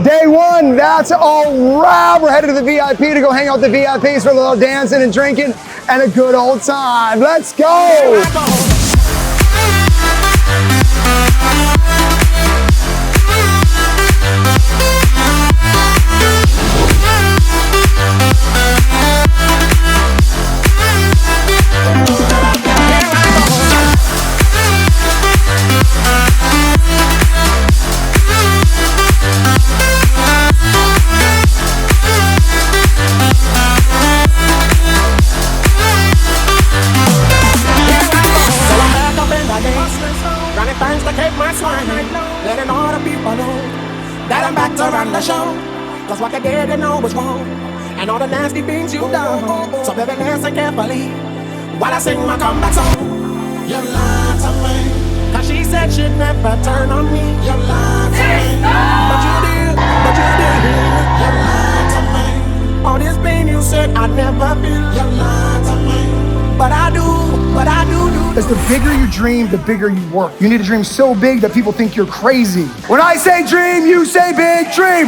Day one, that's all wrap. We're headed to the VIP to go hang out with the VIPs for a little dancing and drinking and a good old time. Let's go. Letting all the people know that I'm back to run the show. Cause what you did, you know was wrong, and all the nasty things you've done. So baby, listen carefully while I sing my comeback song. You lied to me, cause she said she'd never turn on me. You lied to me, but you did. You lied to me. All this pain you said I'd never feel. You lied to me, but I do. As the bigger you dream, the bigger you work. You need to dream so big that people think you're crazy. When I say dream, you say big dream.